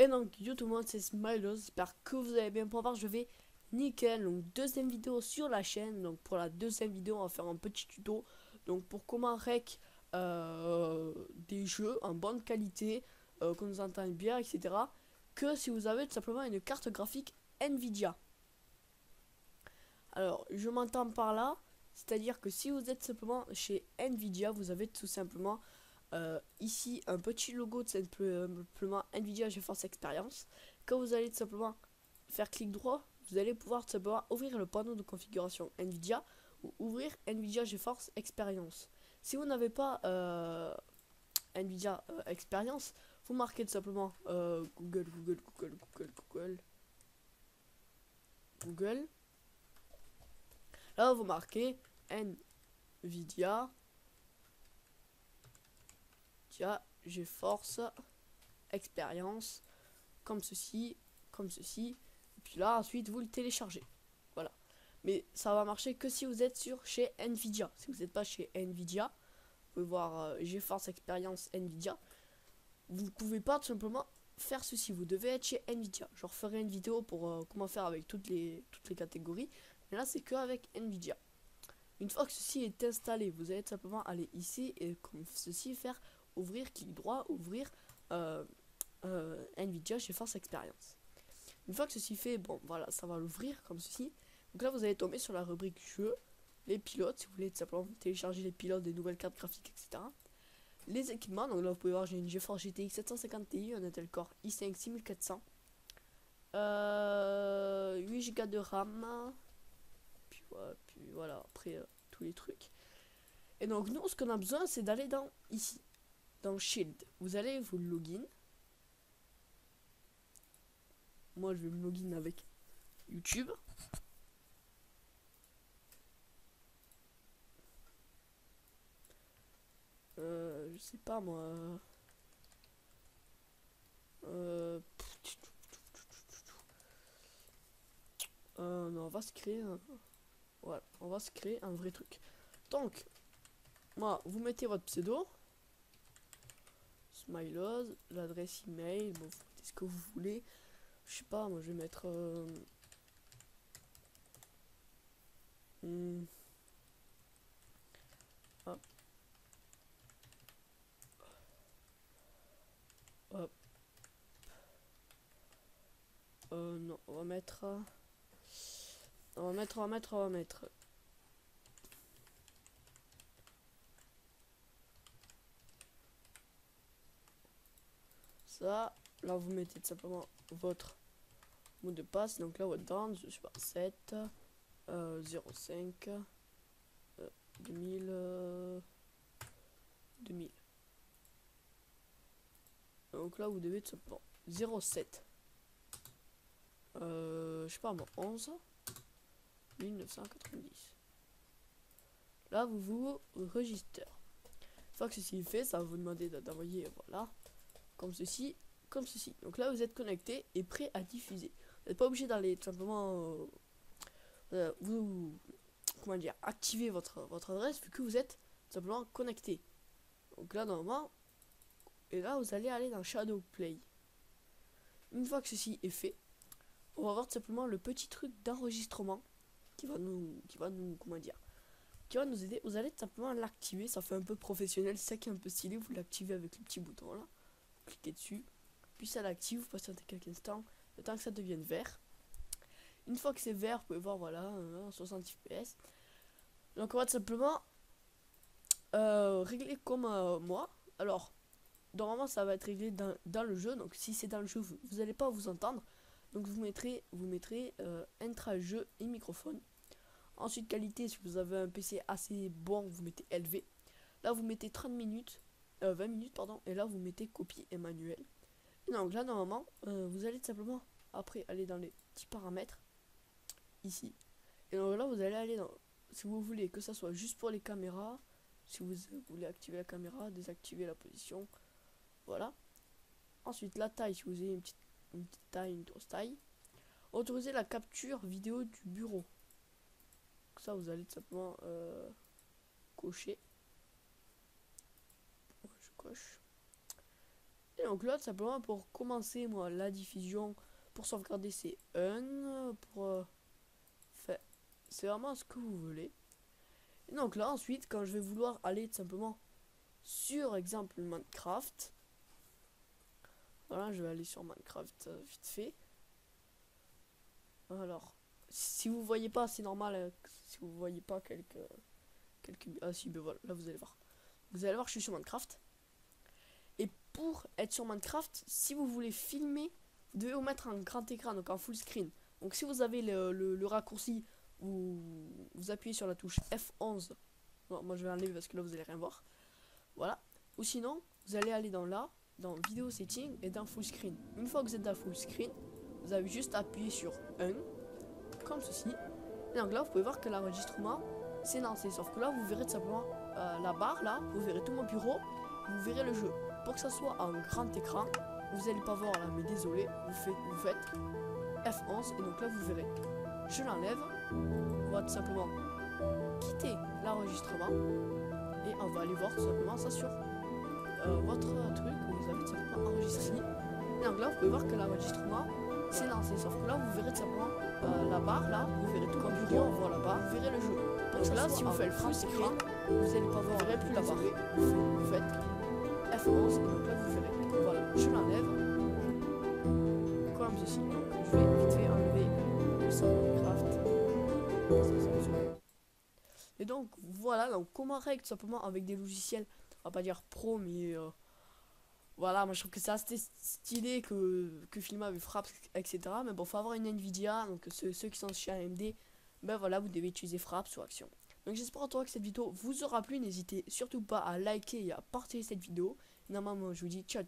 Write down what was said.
Et donc, yo tout le monde, c'est Smilos. J'espère que vous allez bien. Pour voir, je vais nickel. Donc, deuxième vidéo sur la chaîne. Donc, pour la deuxième vidéo, on va faire un petit tuto. Donc, pour comment rec des jeux en bonne qualité, qu'on nous entende bien, etc. Que si vous avez tout simplement une carte graphique Nvidia. Alors, je m'entends par là. C'est-à-dire que si vous êtes simplement chez Nvidia, vous avez tout simplement ici un petit logo de simplement Nvidia GeForce Experience. Quand vous allez tout simplement faire clic droit, vous allez pouvoir tout simplement ouvrir le panneau de configuration Nvidia ou ouvrir Nvidia GeForce Experience. Si vous n'avez pas Nvidia Experience, vous marquez tout simplement Google. Là, vous marquez Nvidia GeForce Experience, comme ceci, et puis là ensuite vous le téléchargez, voilà. Mais ça va marcher que si vous êtes chez Nvidia. Si vous n'êtes pas chez Nvidia, vous pouvez voir GeForce Experience Nvidia, vous ne pouvez pas tout simplement faire ceci, vous devez être chez Nvidia. Je referai une vidéo pour comment faire avec toutes les catégories, mais là c'est que avec Nvidia. Une fois que ceci est installé, vous allez tout simplement aller ici et comme ceci faire ouvrir, clic droit, ouvrir Nvidia GeForce Experience. Une fois que ceci fait, bon voilà, ça va l'ouvrir comme ceci. Donc là vous allez tomber sur la rubrique jeu, les pilotes, si vous voulez tout simplement télécharger les pilotes des nouvelles cartes graphiques, etc. Les équipements, donc là vous pouvez voir j'ai une GeForce GTX 750 Ti, un Intel Core i5 6400, 8 Go de RAM, puis voilà, après tous les trucs. Et donc nous ce qu'on a besoin c'est d'aller dans ici, dans Shield. Vous allez vous login. Moi je vais me login avec YouTube. Je sais pas moi. Non, on va se créer un... Voilà, on va se créer un vrai truc. Donc, moi, vous mettez votre pseudo. Smilos, l'adresse email, bon, vous mettez ce que vous voulez. Je sais pas, moi je vais mettre... Hop. Hop. Non, on va mettre... On va mettre... Ça, là vous mettez tout simplement votre mot de passe. Donc là, votre dance, je sais pas, 7, 05, 2000. Donc là, vous devez tout simplement 07. Je sais pas moi, 11 1990. Là, vous registrez. Une fois que ceci est fait, ça va vous demander d'envoyer, voilà, comme ceci, comme ceci. Donc là, vous êtes connecté et prêt à diffuser. Vous n'êtes pas obligé d'aller tout simplement vous, comment dire, activer votre adresse vu que vous êtes tout simplement connecté. Donc là, normalement, et là, vous allez aller dans Shadow Play. Une fois que ceci est fait, on va voir tout simplement le petit truc d'enregistrement qui va nous, comment dire, qui va nous aider. Vous allez tout simplement l'activer, ça fait un peu professionnel, c'est ça qui est un peu stylé. Vous l'activez avec le petit bouton là, vous cliquez dessus, puis ça l'active, vous patientez quelques instants, le temps que ça devienne vert. Une fois que c'est vert, vous pouvez voir, voilà, 60 fps. Donc on va tout simplement régler comme moi. Alors, normalement ça va être réglé dans le jeu, donc si c'est dans le jeu, vous n'allez pas vous entendre. Donc vous mettrez intra-jeu et microphone. Ensuite qualité, si vous avez un PC assez bon, vous mettez élevé. Là vous mettez 30 minutes, 20 minutes pardon, et là vous mettez copie et manuel. Et donc là normalement, vous allez tout simplement après aller dans les petits paramètres ici. Et donc là vous allez aller dans, si vous voulez que ça soit juste pour les caméras, si vous voulez activer la caméra, désactiver la position, voilà. Ensuite la taille, si vous avez une petite taille, une grosse taille. Autoriser la capture vidéo du bureau. Ça vous allez tout simplement cocher. Je coche. Et Et donc là, tout simplement, pour commencer, moi, la diffusion, pour sauvegarder, c'est 1. Pour... c'est vraiment ce que vous voulez. Et donc là, ensuite, quand je vais vouloir aller tout simplement sur, exemple, Minecraft. Voilà, je vais aller sur Minecraft vite fait. Alors, si vous voyez pas, c'est normal. Si vous voyez pas quelques... Ah si, ben voilà, là vous allez voir. Vous allez voir, je suis sur Minecraft. Et pour être sur Minecraft, si vous voulez filmer, vous devez vous mettre un grand écran, donc en full screen. Donc si vous avez le raccourci, vous appuyez sur la touche F11. Non, moi je vais enlever parce que là vous allez rien voir. Voilà. Ou sinon, vous allez aller dans vidéo setting et dans full screen. Une fois que vous êtes dans full screen, vous avez juste appuyé sur 1, comme ceci. Et donc là, vous pouvez voir que l'enregistrement c'est lancé. Sauf que là, vous verrez tout simplement la barre là, vous verrez tout mon bureau, vous verrez le jeu. Pour que ça soit un grand écran, vous n'allez pas voir là, mais désolé, vous faites F11 et donc là vous verrez. Je l'enlève, on va tout simplement quitter l'enregistrement et on va aller voir tout simplement ça sur votre truc que vous avez tout simplement enregistré. Et donc là, vous pouvez voir que l'enregistrement c'est lancé. Sauf que là, vous verrez tout simplement la barre là, vous verrez tout mon bureau, on voit la barre, vous verrez le jeu. Donc là, si vous faites le full screen, vous n'allez pas voir, vous verrez plus la barre. Vous faites F11 et donc là vous verrez. Voilà, je l'enlève comme ceci. Donc je vais vite fait enlever le Minecraft. Et donc voilà, donc comment règle tout simplement avec des logiciels, on va pas dire pro, mais voilà, moi je trouve que c'est assez stylé que filmer avec Fraps, etc. Mais bon, faut avoir une Nvidia, donc ceux qui sont chez AMD, ben voilà, vous devez utiliser Fraps ou Action. Donc j'espère en tout cas que cette vidéo vous aura plu. N'hésitez surtout pas à liker et à partager cette vidéo. Normalement, je vous dis ciao.